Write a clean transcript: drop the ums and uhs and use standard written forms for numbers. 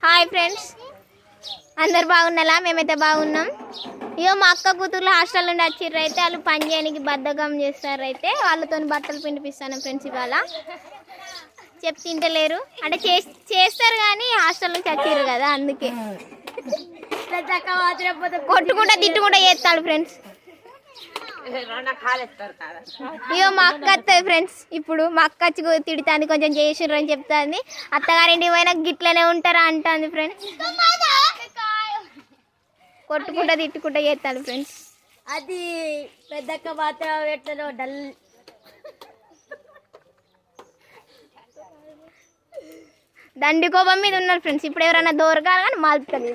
Hi friends, అందరు బాగున్నారా? మేమైతే బాగున్నాం. ఇయో మా అక్క కూతుర్లు హాస్టల్ నుండి వచ్చిర్రు. అయితే వాళ్ళు పని చేయడానికి బద్ధకం చేస్తారు. అయితే వాళ్ళతో బట్టలు పిండిపిస్తాను ఫ్రెండ్స్. ఇవాళ తింటలేరు అంటే చేస్తారు కానీ హాస్టల్ నుంచి వచ్చిర్రు కదా, అందుకే కొట్టుకుంటా తిట్టుకుంటా చేస్తాడు ఫ్రెండ్స్. ఇయో మా అక్క వస్తుంది ఫ్రెండ్స్. ఇప్పుడు మా అక్క వచ్చి తిడుతుంది, కొంచెం చేసిర్రు అని చెప్తుంది. అత్తగారింటి పోయినా గిట్లనే ఉంటారా అంటుంది ఫ్రెండ్స్. కొట్టుకుంటా తిట్టుకుంటా చేస్తాడు ఫ్రెండ్స్. అది పెద్దక్క మాత్రం ఎట్లనో డల్. దండి కోపం మీద ఉన్నారు ఫ్రెండ్స్. ఇప్పుడు ఎవరైనా దూరగాలి కానీ మాలుపుతాను.